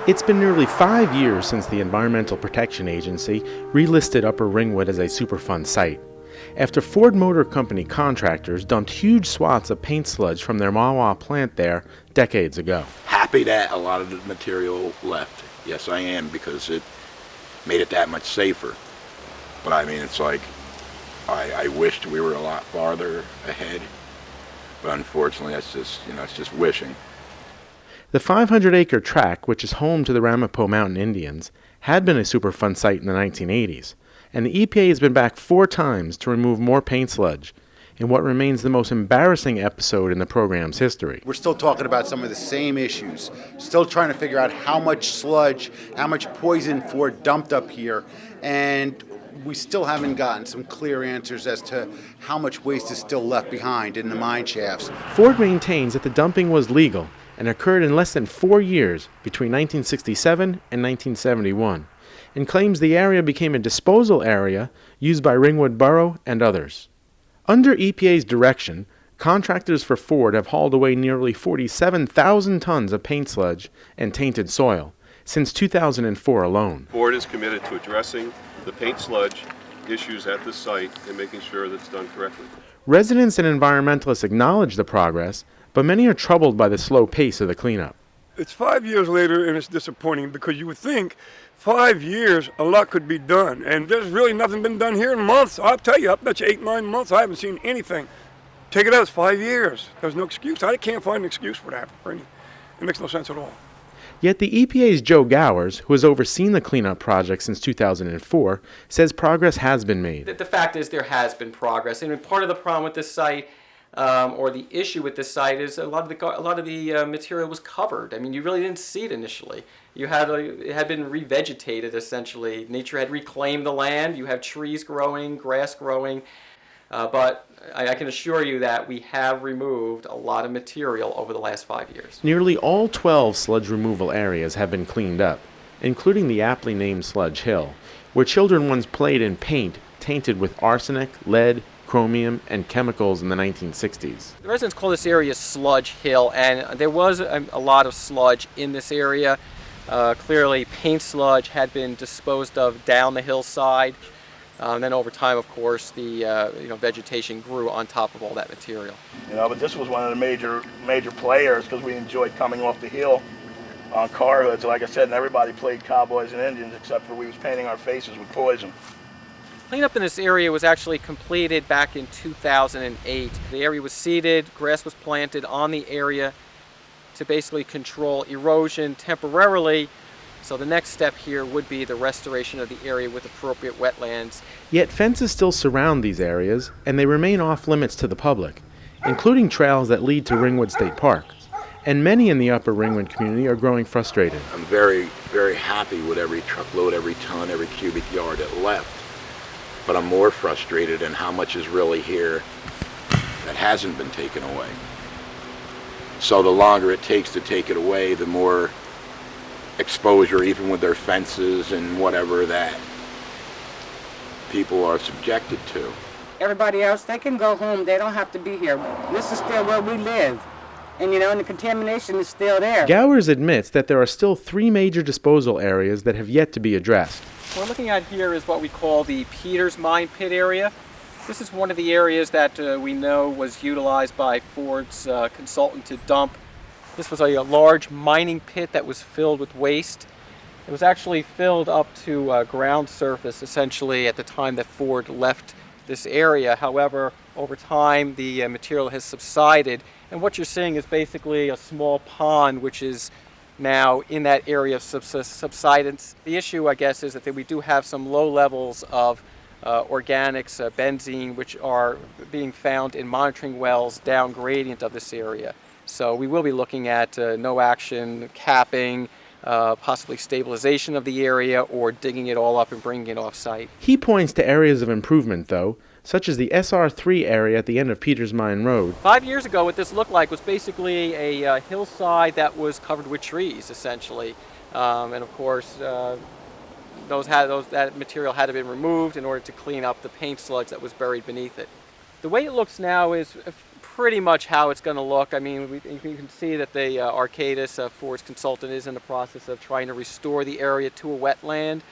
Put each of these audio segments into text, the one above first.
It's been nearly 5 years since the Environmental Protection Agency relisted Upper Ringwood as a superfund site, after Ford Motor Company contractors dumped huge swaths of paint sludge from their Mahwah plant there decades ago. Happy that a lot of the material left. Yes, I am, because it made it that much safer. But I mean, it's like, I wished we were a lot farther ahead. But unfortunately, that's just, it's just wishing. The 500-acre tract, which is home to the Ramapo Mountain Indians, had been a Superfund site in the 1980s, and the EPA has been back 4 times to remove more paint sludge, in what remains the most embarrassing episode in the program's history. We're still talking about some of the same issues, still trying to figure out how much sludge, how much poison Ford dumped up here, and we still haven't gotten some clear answers as to how much waste is still left behind in the mine shafts. Ford maintains that the dumping was legal and occurred in less than 4 years between 1967 and 1971, and claims the area became a disposal area used by Ringwood Borough and others. Under EPA's direction, contractors for Ford have hauled away nearly 47,000 tons of paint sludge and tainted soil since 2004 alone. Ford is committed to addressing the paint sludge issues at the site and making sure that's done correctly. Residents and environmentalists acknowledge the progress, but many are troubled by the slow pace of the cleanup. It's 5 years later, and it's disappointing because you would think 5 years a lot could be done, and there's really nothing been done here in months. I'll tell you, I bet you 8-9 months I haven't seen anything. Take it out, it's 5 years. There's no excuse. I can't find an excuse for that. It makes no sense at all. Yet the EPA's Joe Gowers, who has overseen the cleanup project since 2004, says progress has been made. The fact is there has been progress, and part of the problem with this site, or the issue with this site, is a lot of the material was covered. I mean, you really didn't see it initially. It had been revegetated essentially. Nature had reclaimed the land. You have trees growing, grass growing, but I can assure you that we have removed a lot of material over the last 5 years. Nearly all 12 sludge removal areas have been cleaned up, including the aptly named Sludge Hill, where children once played in paint tainted with arsenic, lead, chromium, and chemicals in the 1960s. The residents call this area Sludge Hill, and there was a lot of sludge in this area. Clearly, paint sludge had been disposed of down the hillside. Then over time, of course, the vegetation grew on top of all that material. But this was one of the major players because we enjoyed coming off the hill on car hoods. Like I said, and everybody played cowboys and Indians except for we was painting our faces with poison. Cleanup in this area was actually completed back in 2008. The area was seeded, grass was planted on the area to basically control erosion temporarily. So the next step here would be the restoration of the area with appropriate wetlands. Yet fences still surround these areas, and they remain off limits to the public, including trails that lead to Ringwood State Park. And many in the Upper Ringwood community are growing frustrated. I'm very, very happy with every truckload, every ton, every cubic yard that left. But I'm more frustrated in how much is really here that hasn't been taken away. So the longer it takes to take it away, the more exposure, even with their fences and whatever, that people are subjected to. Everybody else, they can go home. They don't have to be here. This is still where we live. And and the contamination is still there. Gowers admits that there are still 3 major disposal areas that have yet to be addressed. What we're looking at here is what we call the Peters Mine Pit area. This is one of the areas that we know was utilized by Ford's consultant to dump. This was a large mining pit that was filled with waste. It was actually filled up to ground surface essentially at the time that Ford left this area. However, over time the material has subsided, and what you're seeing is basically a small pond which is now in that area of subsidence. The issue, I guess, is that we do have some low levels of organics, benzene, which are being found in monitoring wells down gradient of this area. So we will be looking at no action, capping, possibly stabilization of the area, or digging it all up and bringing it off-site. He points to areas of improvement, though, such as the SR3 area at the end of Peters Mine Road. 5 years ago, what this looked like was basically a hillside that was covered with trees, essentially. And of course, that material had to be removed in order to clean up the paint sludge that was buried beneath it. The way it looks now is pretty much how it's going to look. I mean, you can see that the Arcadis, Ford's consultant, is in the process of trying to restore the area to a wetland.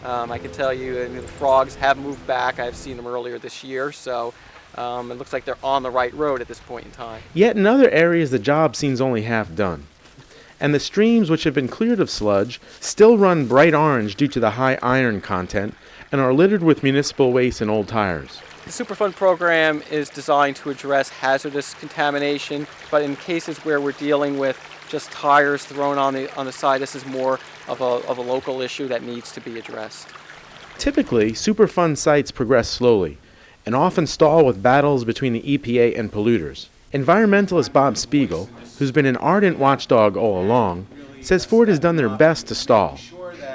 I can tell you, the frogs have moved back. I've seen them earlier this year, so it looks like they're on the right road at this point in time. Yet in other areas the job seems only half done. And the streams which have been cleared of sludge still run bright orange due to the high iron content and are littered with municipal waste and old tires. The Superfund program is designed to address hazardous contamination, but in cases where we're dealing with just tires thrown on the side, this is more of a local issue that needs to be addressed. Typically, Superfund sites progress slowly and often stall with battles between the EPA and polluters. Environmentalist Bob Spiegel, who's been an ardent watchdog all along, says Ford has done their best to stall.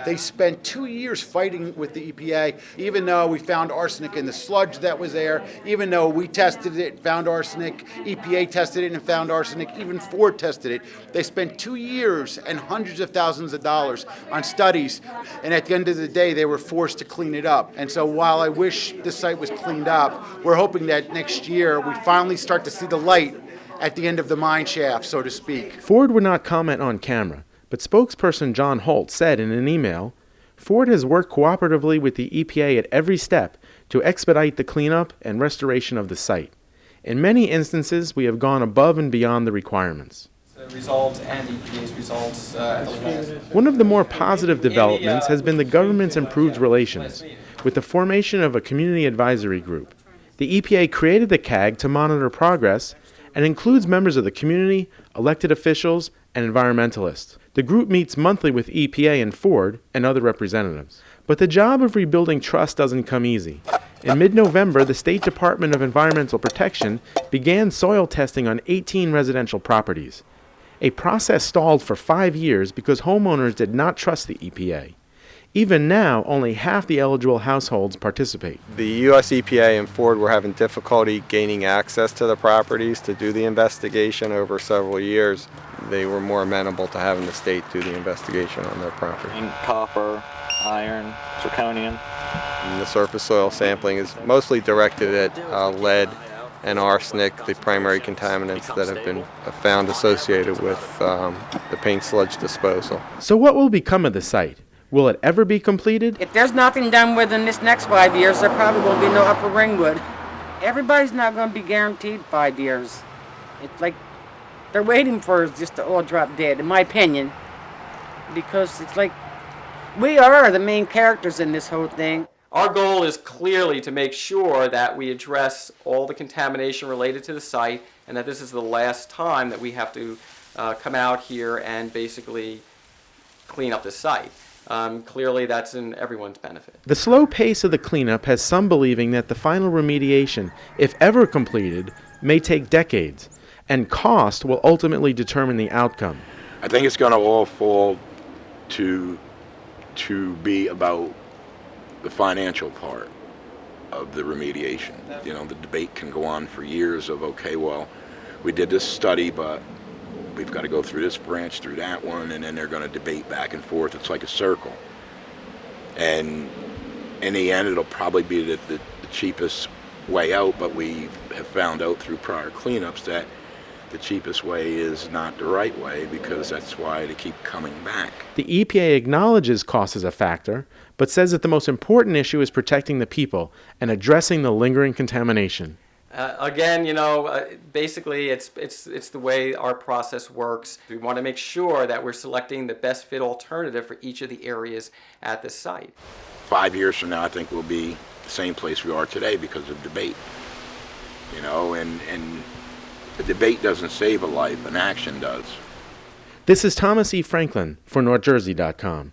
They spent 2 years fighting with the EPA, even though we found arsenic in the sludge that was there, even though we tested it, found arsenic, EPA tested it and found arsenic, even Ford tested it. They spent 2 years and hundreds of thousands of dollars on studies, and at the end of the day, they were forced to clean it up. And so while I wish the site was cleaned up, we're hoping that next year we finally start to see the light at the end of the mine shaft, so to speak. Ford would not comment on camera, but spokesperson John Holt said in an email, Ford has worked cooperatively with the EPA at every step to expedite the cleanup and restoration of the site. In many instances, we have gone above and beyond the requirements. The results and EPA's results at the last. One of the more positive developments has been the government's improved relations, with the formation of a community advisory group. The EPA created the CAG to monitor progress and includes members of the community, elected officials, and environmentalists. The group meets monthly with EPA and Ford and other representatives. But the job of rebuilding trust doesn't come easy. In mid-November, the State Department of Environmental Protection began soil testing on 18 residential properties. A process stalled for 5 years because homeowners did not trust the EPA. Even now, only half the eligible households participate. The U.S. EPA and Ford were having difficulty gaining access to the properties to do the investigation over several years. They were more amenable to having the state do the investigation on their property. And copper, iron, zirconium. And the surface soil sampling is mostly directed at lead and arsenic, the primary contaminants that have been found associated with the paint sludge disposal. So what will become of the site? Will it ever be completed? If there's nothing done within this next 5 years, there probably won't be no Upper Ringwood. Everybody's not going to be guaranteed 5 years. It's like they're waiting for just to all drop dead, in my opinion, because it's like we are the main characters in this whole thing. Our goal is clearly to make sure that we address all the contamination related to the site and that this is the last time that we have to come out here and basically clean up the site. Clearly that's in everyone's benefit. The slow pace of the cleanup has some believing that the final remediation, if ever completed, may take decades, and cost will ultimately determine the outcome. I think it's going to all fall to be about the financial part of the remediation. You know, the debate can go on for years of, okay, well, we did this study, but we've got to go through this branch, through that one, and then they're going to debate back and forth. It's like a circle. And in the end, it'll probably be the cheapest way out, but we have found out through prior cleanups that the cheapest way is not the right way, because that's why they keep coming back. The EPA acknowledges cost as a factor, but says that the most important issue is protecting the people and addressing the lingering contamination. Again, you know, basically it's the way our process works. We want to make sure that we're selecting the best fit alternative for each of the areas at the site. 5 years from now, I think we'll be the same place we are today because of debate. You know, and the debate doesn't save a life, an action does. This is Thomas E. Franklin for NorthJersey.com.